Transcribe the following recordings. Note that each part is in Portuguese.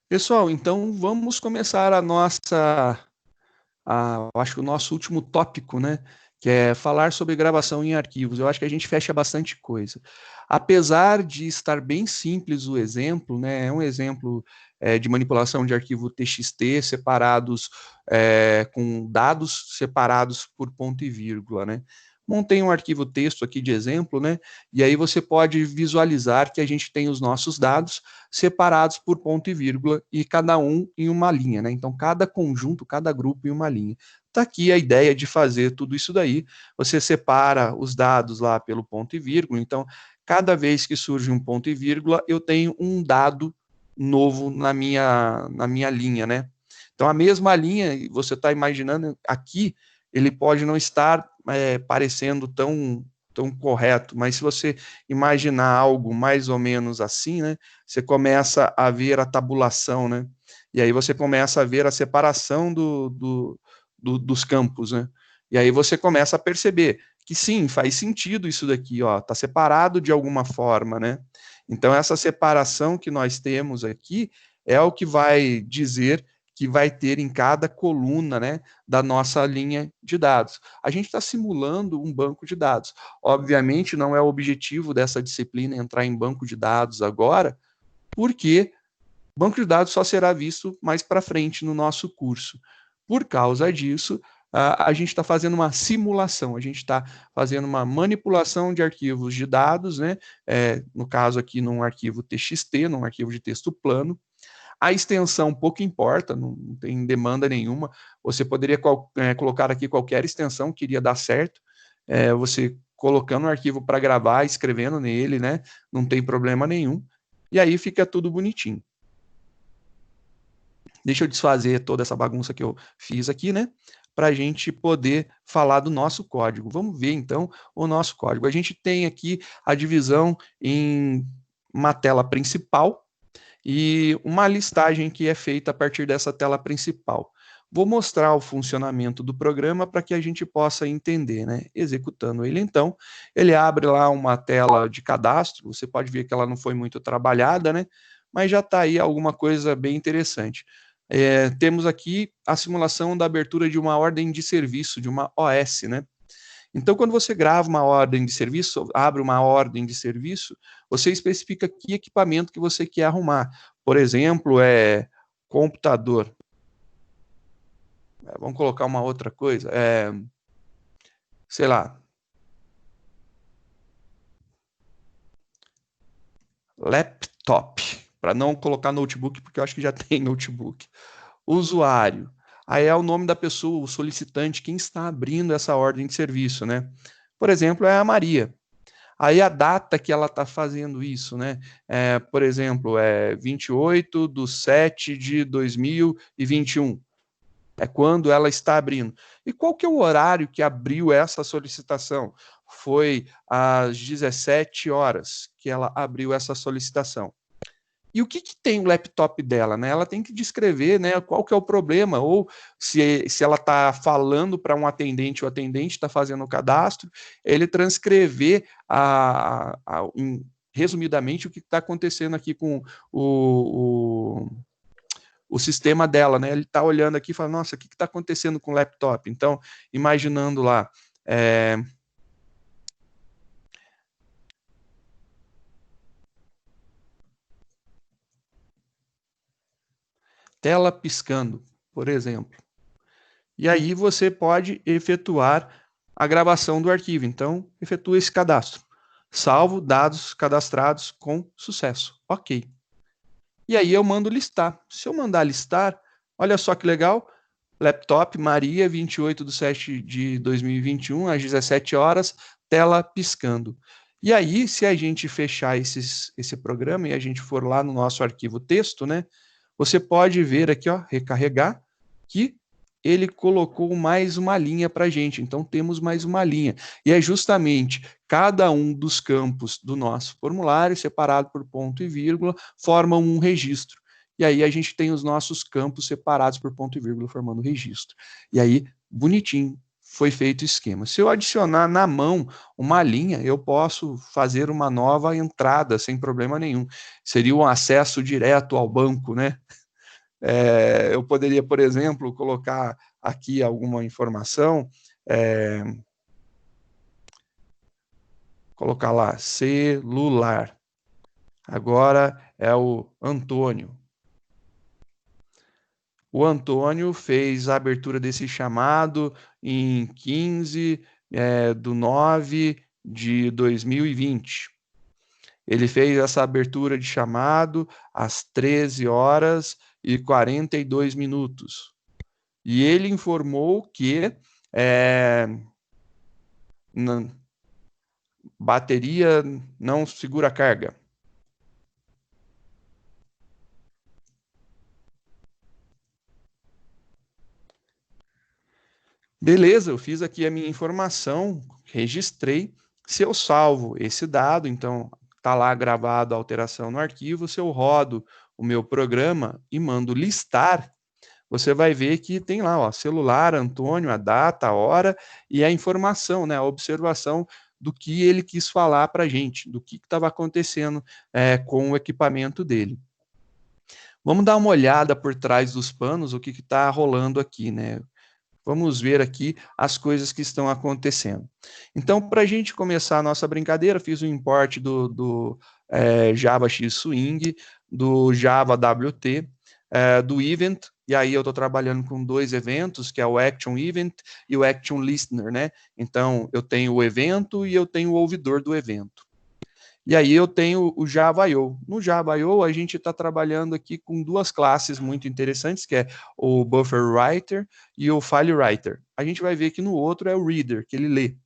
Pessoal, então vamos começar eu acho que o nosso último tópico, né? Que é falar sobre gravação em arquivos. Eu acho que a gente fecha bastante coisa. Apesar de estar bem simples o exemplo, né? É um exemplo de manipulação de arquivo TXT separados com dados separados por ponto e vírgula, né? Montei um arquivo texto aqui de exemplo, né? E aí você pode visualizar que a gente tem os nossos dados separados por ponto e vírgula e cada um em uma linha, né? Então, cada conjunto, cada grupo em uma linha. Está aqui a ideia de fazer tudo isso daí. Você separa os dados lá pelo ponto e vírgula. Então, cada vez que surge um ponto e vírgula, eu tenho um dado novo na minha linha, né? Então, a mesma linha, você está imaginando aqui, ele pode não estar parecendo tão correto, mas se você imaginar algo mais ou menos assim, né? Você começa a ver a tabulação, né? E aí você começa a ver a separação dos campos, né? E aí você começa a perceber que sim, faz sentido isso daqui, ó, tá separado de alguma forma, né? Então essa separação que nós temos aqui é o que vai dizer que vai ter em cada coluna, né, da nossa linha de dados. A gente está simulando um banco de dados. Obviamente não é o objetivo dessa disciplina entrar em banco de dados agora, porque banco de dados só será visto mais para frente no nosso curso. Por causa disso, a gente está fazendo uma simulação, a gente está fazendo uma manipulação de arquivos de dados, né? No caso aqui, num arquivo TXT, num arquivo de texto plano. A extensão pouco importa, não tem demanda nenhuma. Você poderia colocar aqui qualquer extensão que iria dar certo. Você colocando um arquivo para gravar, escrevendo nele, né? Não tem problema nenhum. E aí fica tudo bonitinho. Deixa eu desfazer toda essa bagunça que eu fiz aqui, né? Para a gente poder falar do nosso código. Vamos ver, então, o nosso código. A gente tem aqui a divisão em uma tela principal e uma listagem que é feita a partir dessa tela principal. Vou mostrar o funcionamento do programa para que a gente possa entender, né? Executando ele, então, ele abre lá uma tela de cadastro. Você pode ver que ela não foi muito trabalhada, né? Mas já está aí alguma coisa bem interessante. Temos aqui a simulação da abertura de uma ordem de serviço, de uma OS, né? Então, quando você grava uma ordem de serviço, abre uma ordem de serviço, você especifica que equipamento que você quer arrumar. Por exemplo, computador. Vamos colocar uma outra coisa. Sei lá. Laptop. Para não colocar notebook, porque eu acho que já tem notebook. Usuário. Aí é o nome da pessoa, o solicitante, quem está abrindo essa ordem de serviço, né? Por exemplo, é a Maria. Aí a data que ela está fazendo isso, né? Por exemplo, 28/7/2021. É quando ela está abrindo. E qual que é o horário que abriu essa solicitação? Foi às 17 horas que ela abriu essa solicitação. E o que tem o laptop dela, né? Ela tem que descrever, né, qual que é o problema, ou se ela está falando para um atendente, o atendente está fazendo o cadastro, ele transcrever resumidamente o que está acontecendo aqui com o sistema dela, né? Ele está olhando aqui e fala, nossa, o que está acontecendo com o laptop? Então, imaginando lá, tela piscando, por exemplo. E aí você pode efetuar a gravação do arquivo. Então, efetua esse cadastro. Salvo dados cadastrados com sucesso. Ok. E aí eu mando listar. Se eu mandar listar, olha só que legal, laptop Maria, 28/7/2021, às 17 horas, tela piscando. E aí, se a gente fechar esse programa e a gente for lá no nosso arquivo texto, né, você pode ver aqui, ó, recarregar, que ele colocou mais uma linha para a gente. Então, temos mais uma linha. E é justamente cada um dos campos do nosso formulário, separado por ponto e vírgula, formam um registro. E aí a gente tem os nossos campos separados por ponto e vírgula, formando o registro. E aí, bonitinho, foi feito o esquema. Se eu adicionar na mão uma linha, eu posso fazer uma nova entrada sem problema nenhum. Seria um acesso direto ao banco, né? Eu poderia, por exemplo, colocar aqui alguma informação, colocar lá, celular. Agora é o Antônio. O Antônio fez a abertura desse chamado em 15/9/2020. Ele fez essa abertura de chamado às 13h42. E ele informou que bateria não segura carga. Beleza, eu fiz aqui a minha informação, registrei. Se eu salvo esse dado, então está lá gravado a alteração no arquivo. Se eu rodo o meu programa e mando listar, você vai ver que tem lá, ó, celular, Antônio, a data, a hora e a informação, né, a observação do que ele quis falar para a gente, do que estava acontecendo com o equipamento dele. Vamos dar uma olhada por trás dos panos, o que está rolando aqui, né? Vamos ver aqui as coisas que estão acontecendo. Então, para a gente começar a nossa brincadeira, fiz o import do Java X Swing, do Java WT, do Event, e aí eu estou trabalhando com dois eventos, que é o Action Event e o Action Listener, né? Então, eu tenho o evento e eu tenho o ouvidor do evento. E aí eu tenho o Java I/O. No Java I/O, a gente está trabalhando aqui com duas classes muito interessantes, que é o Buffer Writer e o File Writer. A gente vai ver que no outro é o Reader, que ele lê.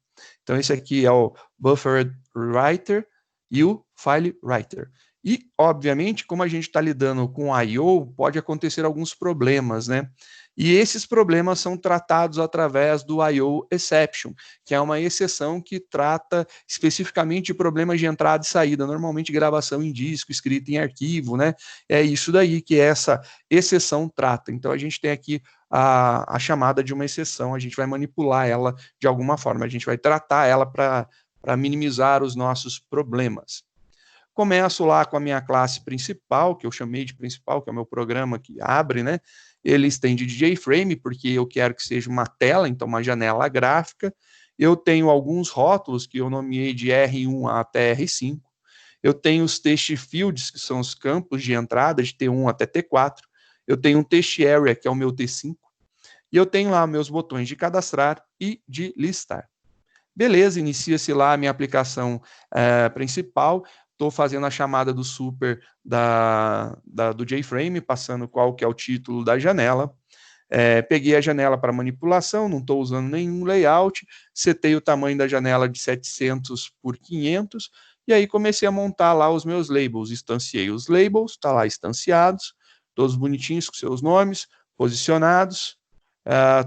Então, esse aqui é o Buffer Writer e o File Writer. E, obviamente, como a gente está lidando com I/O, pode acontecer alguns problemas, né? E esses problemas são tratados através do I/O Exception, que é uma exceção que trata especificamente de problemas de entrada e saída, normalmente gravação em disco, escrita em arquivo, né? É isso daí que essa exceção trata. Então, a gente tem aqui a chamada de uma exceção, a gente vai manipular ela de alguma forma, a gente vai tratar ela para minimizar os nossos problemas. Começo lá com a minha classe principal, que eu chamei de principal, que é o meu programa que abre, né? Ele estende de JFrame, porque eu quero que seja uma tela, então uma janela gráfica. Eu tenho alguns rótulos que eu nomeei de R1 até R5. Eu tenho os test fields, que são os campos de entrada, de T1 até T4. Eu tenho um test area, que é o meu T5. E eu tenho lá meus botões de cadastrar e de listar. Beleza, inicia-se lá a minha aplicação principal. Estou fazendo a chamada do super do JFrame, passando qual que é o título da janela. Peguei a janela para manipulação, não estou usando nenhum layout, setei o tamanho da janela de 700 por 500, e aí comecei a montar lá os meus labels. Instanciei os labels, está lá instanciados, todos bonitinhos com seus nomes, posicionados,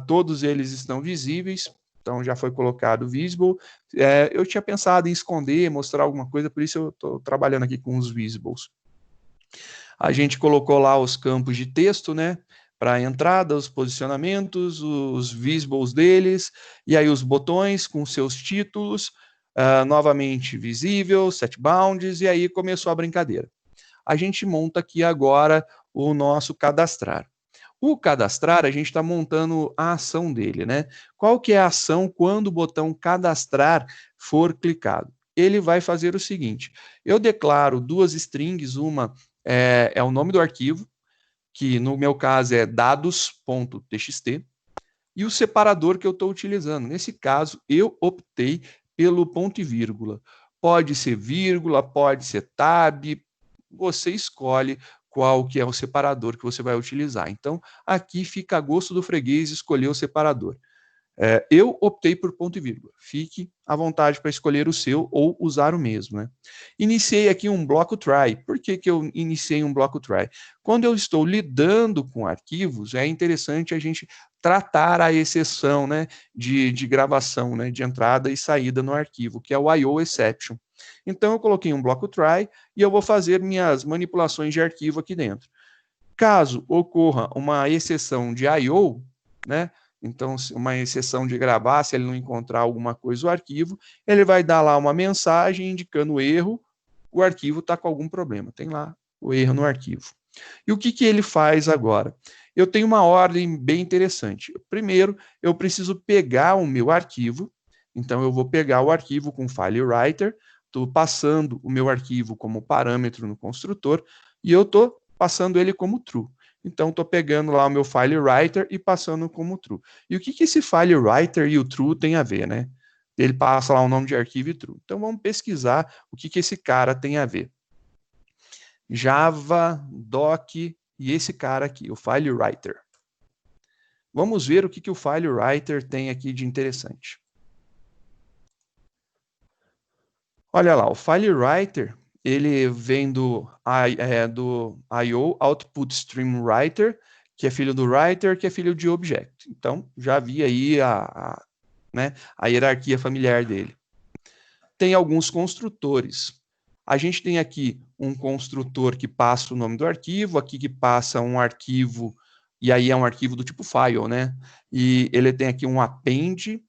todos eles estão visíveis, então já foi colocado visible. Eu tinha pensado em esconder, mostrar alguma coisa, por isso eu estou trabalhando aqui com os visibles. A gente colocou lá os campos de texto, né? Para a entrada, os posicionamentos, os visibles deles, e aí os botões com seus títulos, novamente visível, set bounds, e aí começou a brincadeira. A gente monta aqui agora o nosso cadastrar. O cadastrar, a gente está montando a ação dele, né? Qual que é a ação quando o botão cadastrar for clicado? Ele vai fazer o seguinte, eu declaro duas strings, uma é o nome do arquivo, que no meu caso é dados.txt, e o separador que eu estou utilizando. Nesse caso, eu optei pelo ponto e vírgula. Pode ser vírgula, pode ser tab, você escolhe qual que é o separador que você vai utilizar. Então, aqui fica a gosto do freguês escolher o separador. Eu optei por ponto e vírgula. Fique à vontade para escolher o seu ou usar o mesmo, né? Iniciei aqui um bloco try. Por que eu iniciei um bloco try? Quando eu estou lidando com arquivos, é interessante a gente tratar a exceção, né, de gravação, né, de entrada e saída no arquivo, que é o I/O exception. Então, eu coloquei um bloco try e eu vou fazer minhas manipulações de arquivo aqui dentro. Caso ocorra uma exceção de I/O, né, então, uma exceção de gravar, se ele não encontrar alguma coisa no arquivo, ele vai dar lá uma mensagem indicando o erro, o arquivo está com algum problema, tem lá o erro no arquivo. E o que, que ele faz agora? Eu tenho uma ordem bem interessante. Primeiro, eu preciso pegar o meu arquivo, então eu vou pegar o arquivo com FileWriter, estou passando o meu arquivo como parâmetro no construtor, e eu estou passando ele como true. Então, estou pegando lá o meu FileWriter e passando como true. E o que, que esse FileWriter e o true tem a ver, né? Ele passa lá o nome de arquivo e true. Então, vamos pesquisar o que, que esse cara tem a ver. Java, Doc e esse cara aqui, o FileWriter. Vamos ver o que, que o FileWriter tem aqui de interessante. Olha lá, o FileWriter, ele vem do I/O Output Stream Writer, que é filho do writer, que é filho de object. Então, já vi aí a hierarquia familiar dele. Tem alguns construtores. A gente tem aqui um construtor que passa o nome do arquivo, aqui que passa um arquivo, e aí é um arquivo do tipo file, né? E ele tem aqui um append,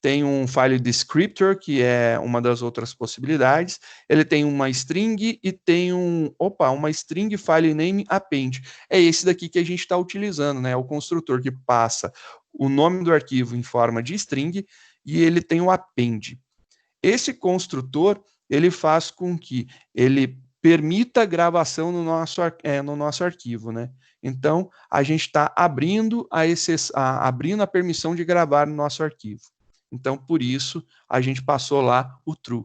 tem um file descriptor, que é uma das outras possibilidades, ele tem uma string e tem uma string file name append. É esse daqui que a gente está utilizando, né? O construtor que passa o nome do arquivo em forma de string e ele tem o append. Esse construtor, ele faz com que ele permita a gravação no nosso arquivo, né? Então, a gente está abrindo a permissão de gravar no nosso arquivo. Então, por isso, a gente passou lá o true.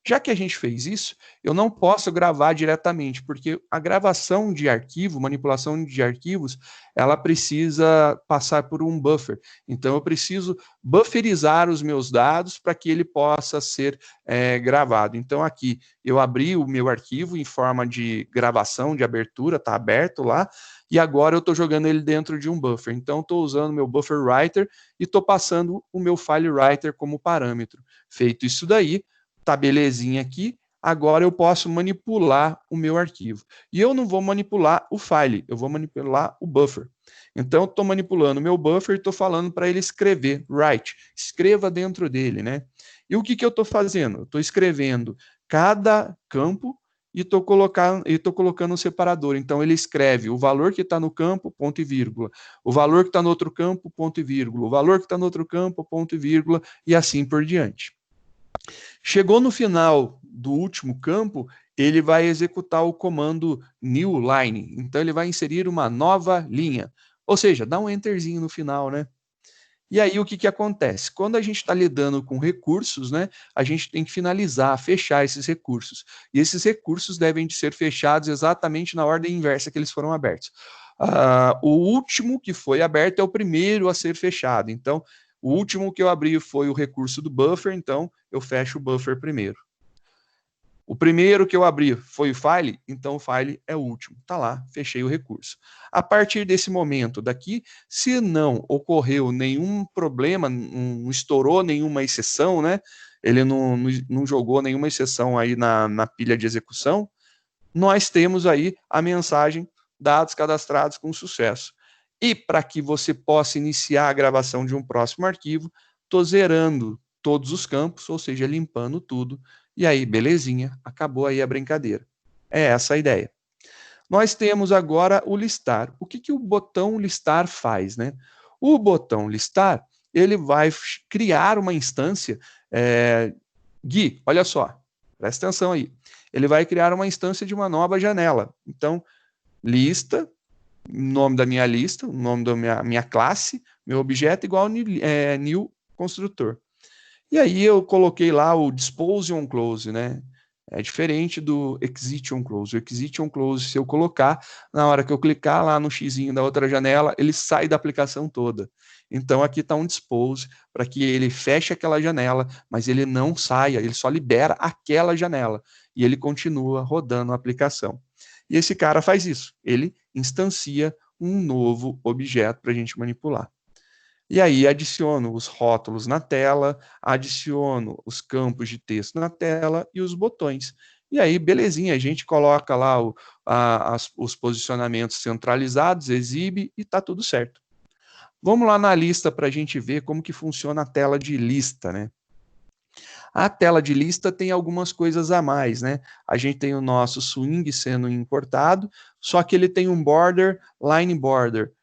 Já que a gente fez isso, eu não posso gravar diretamente, porque a gravação de arquivo, manipulação de arquivos, ela precisa passar por um buffer. Então, eu preciso bufferizar os meus dados para que ele possa ser gravado. Então, aqui, eu abri o meu arquivo em forma de gravação, de abertura, está aberto lá, e agora eu estou jogando ele dentro de um buffer. Então, estou usando o meu buffer writer e estou passando o meu file writer como parâmetro. Feito isso daí, tá belezinha aqui, agora eu posso manipular o meu arquivo. E eu não vou manipular o file, eu vou manipular o buffer. Então, eu estou manipulando o meu buffer e estou falando para ele escrever, write, escreva dentro dele, né? E o que, que eu estou fazendo? Eu estou escrevendo cada campo e estou colocando um separador. Então, ele escreve o valor que está no campo, ponto e vírgula, o valor que está no outro campo, ponto e vírgula, o valor que está no outro campo, ponto e vírgula, e assim por diante. Chegou no final do último campo, ele vai executar o comando new line. Então, ele vai inserir uma nova linha. Ou seja, dá um enterzinho no final, né? E aí, o que, que acontece? Quando a gente está lidando com recursos, né, a gente tem que finalizar, fechar esses recursos. E esses recursos devem ser fechados exatamente na ordem inversa que eles foram abertos. O último que foi aberto é o primeiro a ser fechado. Então, o último que eu abri foi o recurso do buffer, então eu fecho o buffer primeiro. O primeiro que eu abri foi o file, então o file é o último. Tá lá, fechei o recurso. A partir desse momento daqui, se não ocorreu nenhum problema, não estourou nenhuma exceção, né? Ele não jogou nenhuma exceção aí na pilha de execução, nós temos aí a mensagem dados cadastrados com sucesso. E para que você possa iniciar a gravação de um próximo arquivo, estou zerando todos os campos, ou seja, limpando tudo. E aí, belezinha, acabou aí a brincadeira. É essa a ideia. Nós temos agora o listar. O que, que o botão listar faz, né? O botão listar, ele vai criar uma instância. Gui, olha só, presta atenção aí. Ele vai criar uma instância de uma nova janela. Então, lista, nome da minha lista, o nome da minha classe, meu objeto igual new construtor. E aí eu coloquei lá o dispose on close, né? É diferente do exit on close. O exit on close, se eu colocar, na hora que eu clicar lá no xizinho da outra janela, ele sai da aplicação toda. Então aqui está um dispose para que ele feche aquela janela, mas ele não saia, ele só libera aquela janela e ele continua rodando a aplicação. E esse cara faz isso, ele instancia um novo objeto para a gente manipular. E aí adiciono os rótulos na tela, adiciono os campos de texto na tela e os botões. E aí, belezinha, a gente coloca lá os posicionamentos centralizados, exibe e está tudo certo. Vamos lá na lista para a gente ver como que funciona a tela de lista, né? A tela de lista tem algumas coisas a mais, né? A gente tem o nosso swing sendo importado, só que ele tem um border, line border,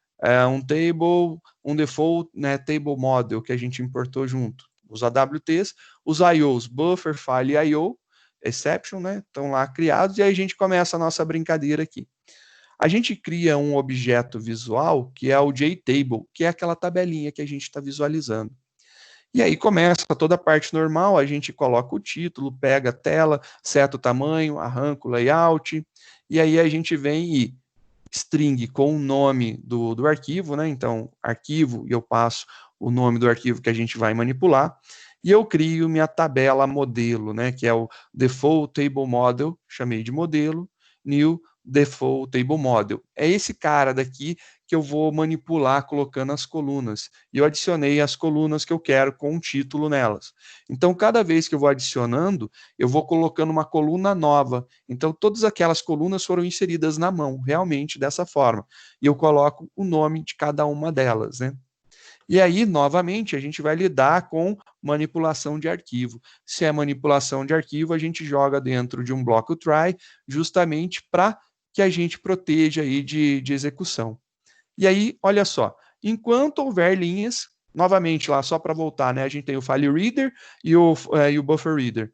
um table, um default, né, table model que a gente importou junto. Os AWTs, os IOs, buffer, file e IO, exception, né? Estão lá criados, e aí a gente começa a nossa brincadeira aqui. A gente cria um objeto visual que é o JTable, que é aquela tabelinha que a gente está visualizando. E aí começa toda a parte normal, a gente coloca o título, pega a tela, seta o tamanho, arranca o layout, e aí a gente vem e string com o nome do arquivo, né? Então, arquivo, e eu passo o nome do arquivo que a gente vai manipular, e eu crio minha tabela modelo, né? Que é o default table model, chamei de modelo, new default table model. É esse cara daqui que eu vou manipular colocando as colunas. E eu adicionei as colunas que eu quero com um título nelas. Então, cada vez que eu vou adicionando, eu vou colocando uma coluna nova. Então, todas aquelas colunas foram inseridas na mão, realmente dessa forma. E eu coloco o nome de cada uma delas, né? E aí, novamente, a gente vai lidar com manipulação de arquivo. Se é manipulação de arquivo, a gente joga dentro de um bloco try, justamente para que a gente proteja aí de execução. E aí, olha só, enquanto houver linhas, novamente lá, só para voltar, né, a gente tem o file reader e o buffer reader.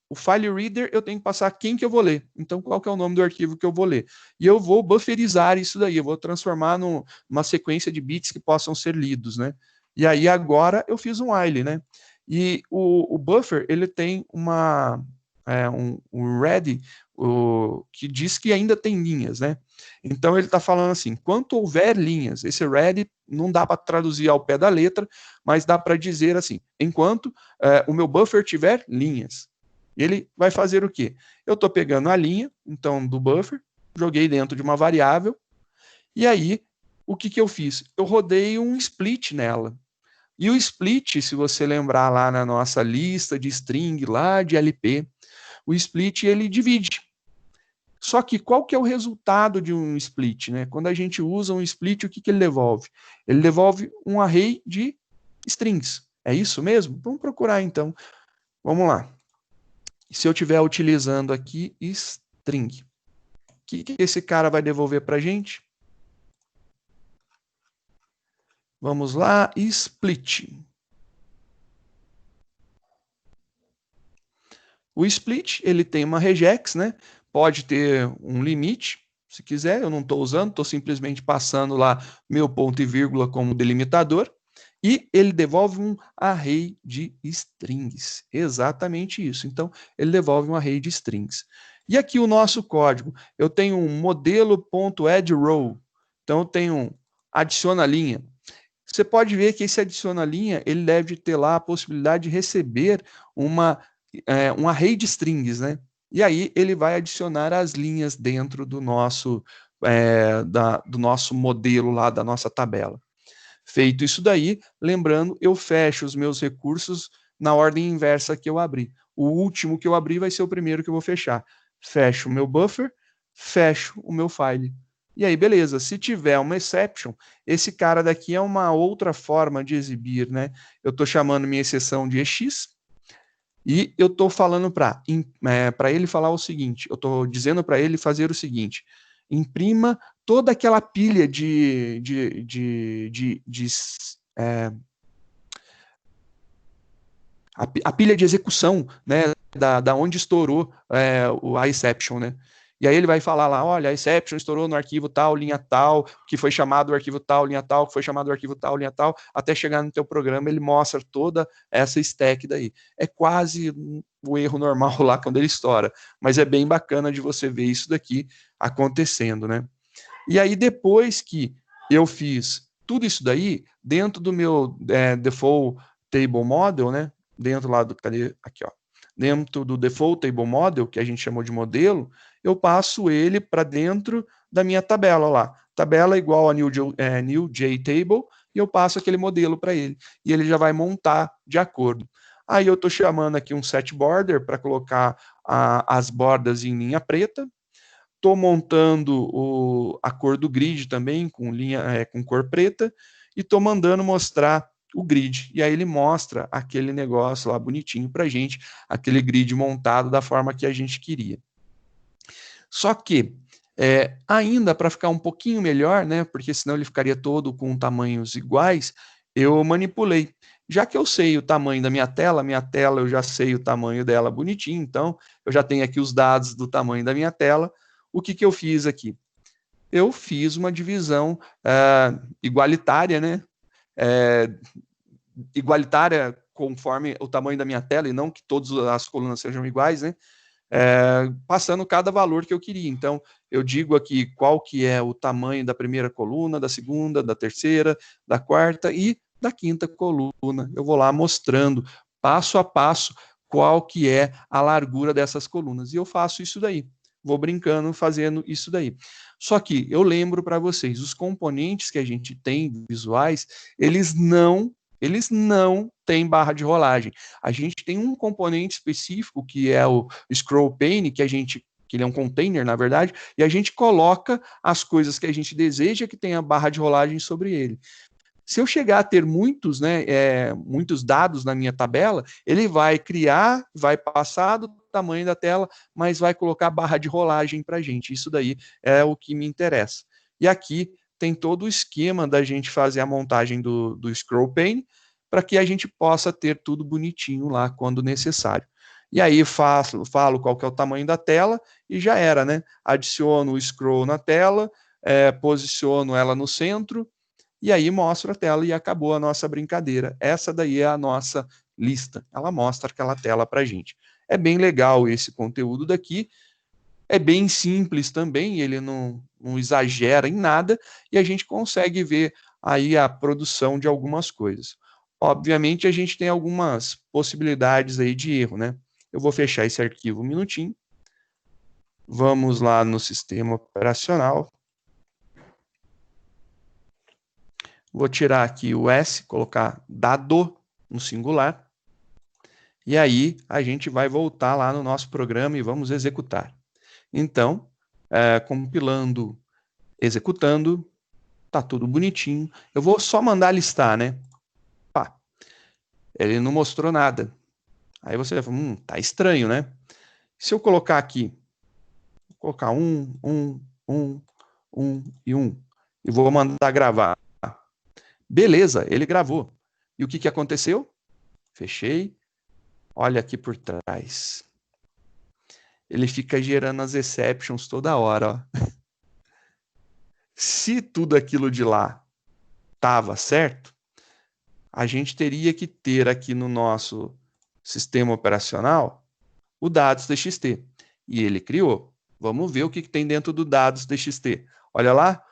O file reader eu tenho que passar quem que eu vou ler. Então, qual que é o nome do arquivo que eu vou ler? E eu vou bufferizar isso daí, eu vou transformar numa sequência de bits que possam ser lidos, né? E aí agora eu fiz um while, né? E o buffer, ele tem um ready que diz que ainda tem linhas, né? Então ele está falando assim, enquanto houver linhas, esse ready não dá para traduzir ao pé da letra, mas dá para dizer assim, enquanto o meu buffer tiver linhas. Ele vai fazer o quê? Eu estou pegando a linha, então, do buffer, joguei dentro de uma variável, e aí, o que, que eu fiz? Eu rodei um split nela. E o split, se você lembrar lá na nossa lista de string, lá de LP, o split, ele divide. Só que qual que é o resultado de um split, né? Quando a gente usa um split, o que, que ele devolve? Ele devolve um array de strings. É isso mesmo? Vamos procurar, então. Vamos lá. Se eu estiver utilizando aqui string, o que esse cara vai devolver para a gente? Vamos lá, split. O split, ele tem uma regex, né? Pode ter um limite, se quiser, eu não estou usando, estou simplesmente passando lá meu ponto e vírgula como delimitador, e ele devolve um array de strings. Exatamente isso. Então, ele devolve um array de strings. E aqui o nosso código, eu tenho um modelo.addRow, então eu tenho um adiciona linha. Você pode ver que esse adiciona linha, ele deve ter lá a possibilidade de receber um array de strings, né? E aí ele vai adicionar as linhas dentro do nosso, do nosso modelo lá, da nossa tabela. Feito isso daí, lembrando, eu fecho os meus recursos na ordem inversa que eu abri. O último que eu abri vai ser o primeiro que eu vou fechar. Fecho o meu buffer, fecho o meu file. E aí, beleza, se tiver uma exception, esse cara daqui é uma outra forma de exibir, né? Eu estou chamando minha exceção de EX, e eu estou falando para ele falar o seguinte, eu estou dizendo para ele fazer o seguinte, imprima toda aquela pilha a pilha de execução, né, da onde estourou a exception, né? E aí ele vai falar lá, olha, a exception estourou no arquivo tal, linha tal, que foi chamado o arquivo tal, linha tal, que foi chamado o arquivo tal, linha tal, até chegar no teu programa, ele mostra toda essa stack daí. É quase o erro normal lá quando ele estoura, mas é bem bacana de você ver isso daqui acontecendo, né? E aí depois que eu fiz tudo isso daí, dentro do meu default table model, né? Dentro lá do, cadê? Aqui, ó. Dentro do default table model, que a gente chamou de modelo, eu passo ele para dentro da minha tabela lá. Tabela igual a new JTable, e eu passo aquele modelo para ele. E ele já vai montar de acordo. Aí eu estou chamando aqui um set border para colocar as bordas em linha preta. Estou montando a cor do grid também, com cor preta, e estou mandando mostrar o grid, e aí ele mostra aquele negócio lá bonitinho para a gente, aquele grid montado da forma que a gente queria. Só que, ainda para ficar um pouquinho melhor, né, porque senão ele ficaria todo com tamanhos iguais, eu manipulei. Já que eu sei o tamanho da minha tela eu já sei o tamanho dela bonitinho, então eu já tenho aqui os dados do tamanho da minha tela. O que eu fiz aqui? Eu fiz uma divisão igualitária, né? Igualitária conforme o tamanho da minha tela, e não que todas as colunas sejam iguais, né? Passando cada valor que eu queria. Então, eu digo aqui qual que é o tamanho da primeira coluna, da segunda, da terceira, da quarta e da quinta coluna. Eu vou lá mostrando, passo a passo, qual que é a largura dessas colunas. E eu faço isso daí. Vou brincando, fazendo isso daí. Só que eu lembro para vocês, os componentes que a gente tem visuais, eles não têm barra de rolagem. A gente tem um componente específico, que é o scroll pane, que ele é um container, na verdade, e a gente coloca as coisas que a gente deseja que tenha barra de rolagem sobre ele. Se eu chegar a ter muitos dados na minha tabela, ele vai criar, vai passar do tamanho da tela, mas vai colocar barra de rolagem para a gente. Isso daí é o que me interessa. E aqui tem todo o esquema da gente fazer a montagem do scroll pane, para que a gente possa ter tudo bonitinho lá quando necessário. E aí falo qual que é o tamanho da tela e já era, né? Adiciono o scroll na tela, posiciono ela no centro, e aí mostro a tela e acabou a nossa brincadeira. Essa daí é a nossa lista. Ela mostra aquela tela para a gente. É bem legal esse conteúdo daqui. É bem simples também, ele não exagera em nada, e a gente consegue ver aí a produção de algumas coisas. Obviamente, a gente tem algumas possibilidades aí de erro, né? Eu vou fechar esse arquivo um minutinho. Vamos lá no sistema operacional. Vou tirar aqui o S, colocar dado no singular. E aí a gente vai voltar lá no nosso programa e vamos executar. Então, compilando, executando, tá tudo bonitinho. Eu vou só mandar listar, né? Pá, ele não mostrou nada. Aí você vai falar, tá estranho, né? Se eu colocar aqui, vou colocar 1 e 1, e vou mandar gravar. Beleza, ele gravou. E o que aconteceu? Fechei. Olha aqui por trás. Ele fica gerando as exceptions toda hora, ó. Se tudo aquilo de lá estava certo, a gente teria que ter aqui no nosso sistema operacional o dados.txt. E ele criou. Vamos ver o que tem dentro do dados.txt. Olha lá.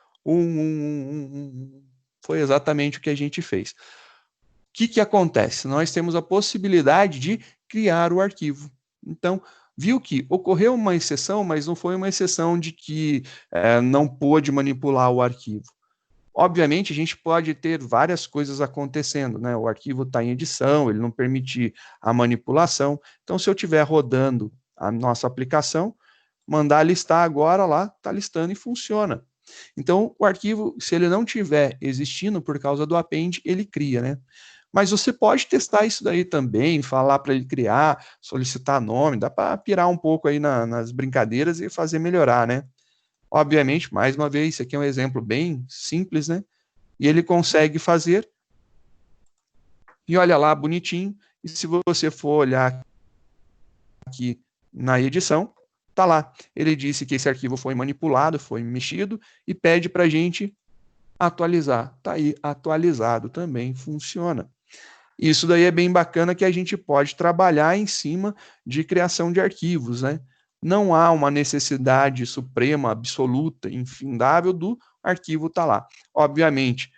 Foi exatamente o que a gente fez. O que acontece? Nós temos a possibilidade de criar o arquivo. Então, viu que ocorreu uma exceção, mas não foi uma exceção de que não pôde manipular o arquivo. Obviamente, a gente pode ter várias coisas acontecendo, né? O arquivo está em edição, ele não permite a manipulação. Então, se eu estiver rodando a nossa aplicação, mandar listar agora lá, está listando e funciona. Então, o arquivo, se ele não estiver existindo por causa do append, ele cria, né? Mas você pode testar isso daí também, falar para ele criar, solicitar nome, dá para pirar um pouco aí nas brincadeiras e fazer melhorar, né? Obviamente, mais uma vez, isso aqui é um exemplo bem simples, né? E ele consegue fazer. E olha lá, bonitinho. E se você for olhar aqui na edição, tá lá. Ele disse que esse arquivo foi manipulado, foi mexido, e pede para a gente atualizar. Tá aí, atualizado também funciona. Isso daí é bem bacana, que a gente pode trabalhar em cima de criação de arquivos, né? Não há uma necessidade suprema, absoluta, infindável do arquivo estar lá. Obviamente,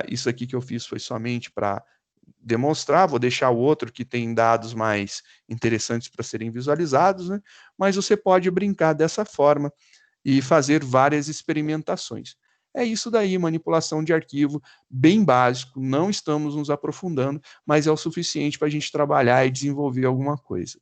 isso aqui que eu fiz foi somente para demonstrar, vou deixar o outro que tem dados mais interessantes para serem visualizados, né? Mas você pode brincar dessa forma e fazer várias experimentações. É isso daí, manipulação de arquivo, bem básico, não estamos nos aprofundando, mas é o suficiente para a gente trabalhar e desenvolver alguma coisa.